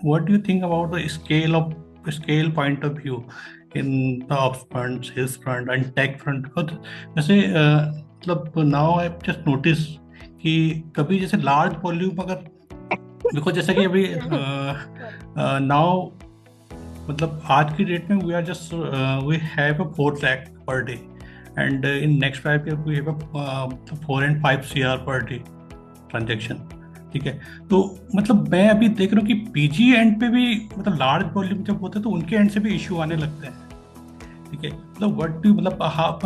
what do you think about the scale point of view in the ops front, sales front, and tech front? Because जैसे मतलब now I just notice कि कभी जैसे large volume अगर देखो जैसे कि अभी now मतलब आज की डेट में we are just we have a 4 lakh per day and in next 5 years we have a 4 and 5 CR per day transaction. ठीक है. तो मतलब मैं अभी देख रहा हूँ कि पीजी एंड पे भी मतलब लार्ज वॉल्यूम जब होते हैं तो उनके एंड से भी इशू आने लगते हैं. ठीक है. मतलब व्हाट डू मतलब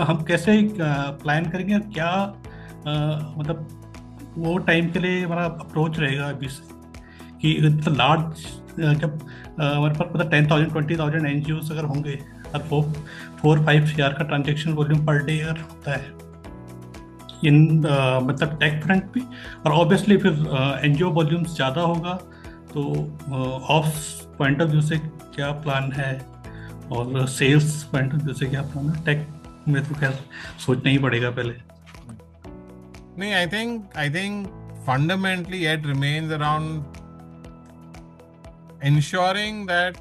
हम कैसे प्लान करेंगे और क्या मतलब वो टाइम के लिए हमारा अप्रोच रहेगा अभी से कि मतलब लार्ज जब हमारे पास मतलब 10,000 20,000 NGOs अगर होंगे और 4-5 CR का ट्रांजेक्शन वॉल्यूम पर डे अगर होता है इन मतलब टेक फ्रंट भी, और ऑब्वियसली फिर एनजीओ वॉल्यूम्स ज़्यादा होगा तो ऑफ पॉइंट ऑफ व्यू से क्या प्लान है और सेल्स पॉइंट ऑफ व्यू से क्या प्लान है? टेक में तो खैर सोचना ही पड़ेगा पहले. नहीं, I think fundamentally it remains around ensuring that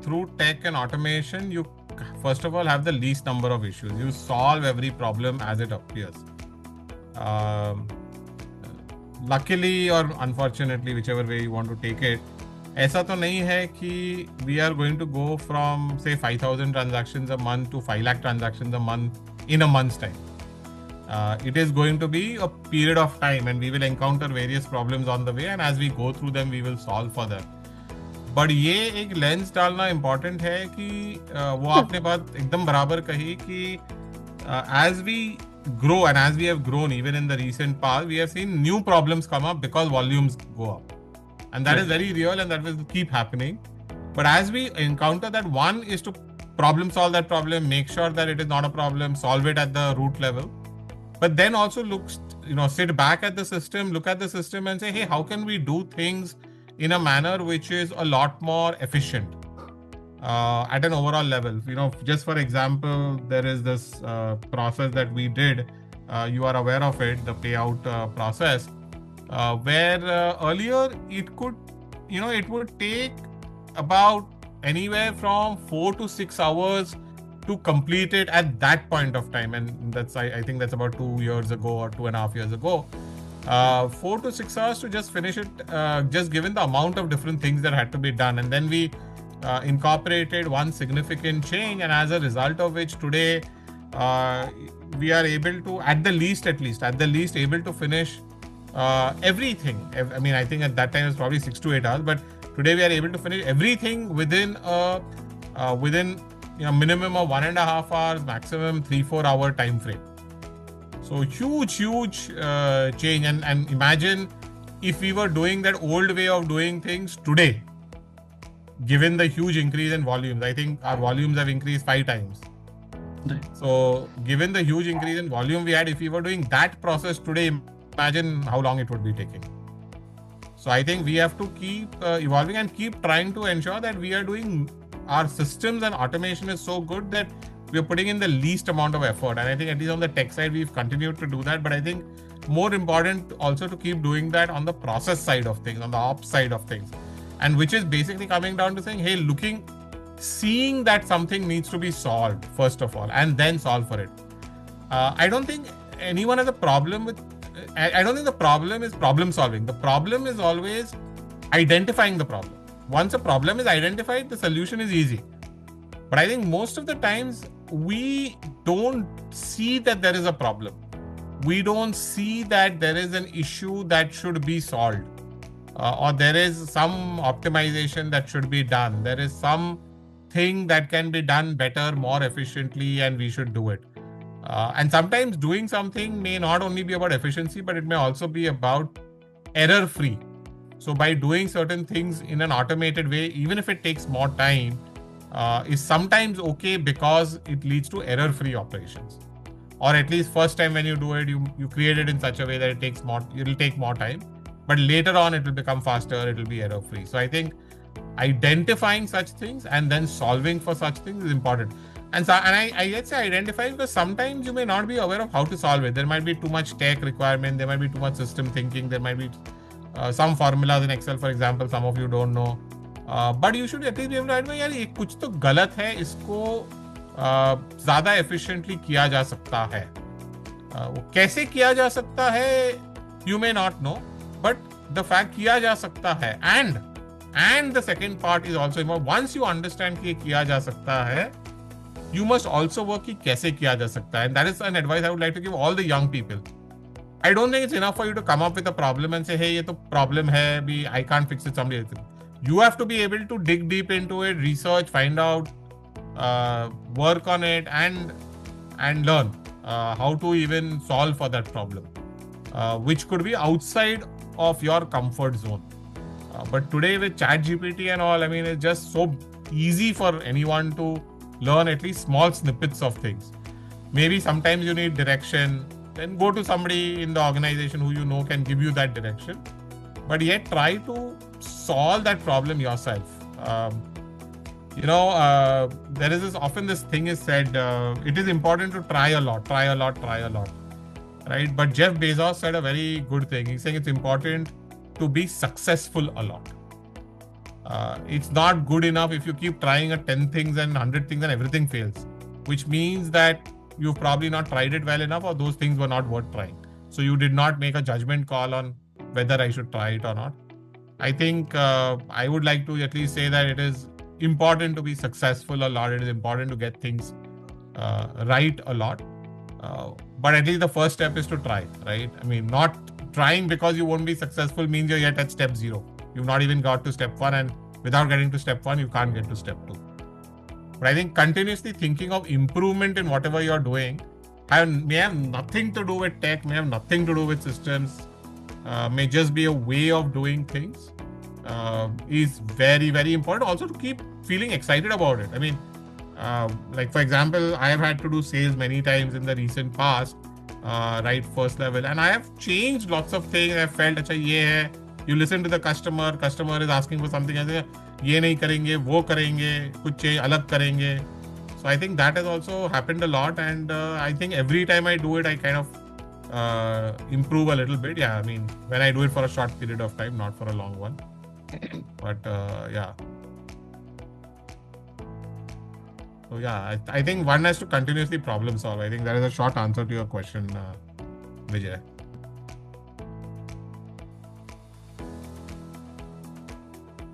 through tech and automation you first of all have the least number of issues. You solve every problem as it appears. Luckily or unfortunately, whichever way you want to take it, ऐसा तो नहीं है कि we are going to go from say 5,000 transactions a month to 5 lakh transactions a month in a month's time. It is going to be a period of time and we will encounter various problems on the way, and as we go through them we will solve for them. But ये एक lens डालना important है कि वो आपने बात एकदम बराबर कही कि as we grow and as we have grown even in the recent past, we have seen new problems come up because volumes go up, and that is very real and that will keep happening. But as we encounter that, one is to problem solve that problem, make sure that it is not a problem, solve it at the root level, but then also sit back at the system, look at the system and say, hey, how can we do things in a manner which is a lot more efficient at an overall level. Just for example, there is this process that we did, you are aware of it, the payout process, where earlier it would take about anywhere from 4 to 6 hours to complete it at that point of time, and that's I think that's about 2 years ago or 2.5 years ago. 4 to 6 hours to just finish it, just given the amount of different things that had to be done. And then we incorporated one significant change, and as a result of which today we are able to, at the least able to finish everything. I mean, I think at that time it was probably 6 to 8 hours, but today we are able to finish everything within minimum of 1.5 hours, maximum 3-4 hour time frame. So huge change, and imagine if we were doing that old way of doing things today, given the huge increase in volumes. I think our volumes have increased 5 times. Right. So given the huge increase in volume we had, if we were doing that process today, imagine how long it would be taking. So I think we have to keep evolving and keep trying to ensure that we are doing our systems, and automation is so good that we are putting in the least amount of effort. And I think at least on the tech side, we've continued to do that. But I think more important also to keep doing that on the process side of things, on the ops side of things. And which is basically coming down to saying, hey, seeing that something needs to be solved, first of all, and then solve for it. I don't think anyone has a problem with, I don't think the problem is problem solving. The problem is always identifying the problem. Once a problem is identified, the solution is easy. But I think most of the times we don't see that there is a problem. We don't see that there is an issue that should be solved. Or there is some optimization that should be done. There is some thing that can be done better, more efficiently, and we should do it. And sometimes doing something may not only be about efficiency, but it may also be about error-free. So by doing certain things in an automated way, even if it takes more time, is sometimes okay because it leads to error-free operations. Or at least first time when you do it, you create it in such a way that it'll take more time. But later on, it will become faster, it will be error-free. So I think identifying such things and then solving for such things is important. And I let's say identify, because sometimes you may not be aware of how to solve it. There might be too much tech requirement, there might be too much system thinking, there might be some formulas in Excel, for example, some of you don't know. But you should at least be able to identify यार ये कुछ तो गलत है, इसको ज्यादा efficiently किया जा सकता है. वो कैसे किया जा सकता है you may not know, but the fact किया जा सकता है. And the second part is also important. Once you understand कि किया जा सकता है, you must also work कि कैसे किया जा सकता है. And that is an advice I would like to give all the young people. I don't think it's enough for you to come up with a problem and say, hey, ये तो problem है, I can't fix it, somebody else. You have to be able to dig deep into it, research, find out, work on it, and learn how to even solve for that problem, which could be outside of your comfort zone. But today with ChatGPT and all, I mean, it's just so easy for anyone to learn at least small snippets of things. Maybe sometimes you need direction, then go to somebody in the organization who you know can give you that direction. But yet try to solve that problem yourself. There is often this thing is said, it is important to try a lot, right? But Jeff Bezos said a very good thing. He's saying it's important to be successful a lot. It's not good enough if you keep trying 10 things and 100 things and everything fails, which means that you've probably not tried it well enough, or those things were not worth trying. So you did not make a judgment call on whether I should try it or not. I think I would like to at least say that it is important to be successful a lot. It is important to get things right a lot. But at least the first step is to try, right? I mean, not trying because you won't be successful means you're yet at step 0. You've not even got to step 1, and without getting to step 1, you can't get to step 2. But I think continuously thinking of improvement in whatever you're doing may have nothing to do with tech, may have nothing to do with systems, may just be a way of doing things, is very, very important. Also to keep feeling excited about it. I mean, like for example, I have had to do sales many times in the recent past, right, first level, and I have changed lots of things. I felt, acha, ye hai. You listen to the customer is asking for something, ऐसे ये नहीं करेंगे, वो करेंगे, कुछ अलग करेंगे. So I think that has also happened a lot, and I think every time I do it, I kind of improve a little bit. Yeah, I mean, when I do it for a short period of time, not for a long one. But yeah. So yeah, I think one has to continuously problem solve. I think that is a short answer to your question, Vijay.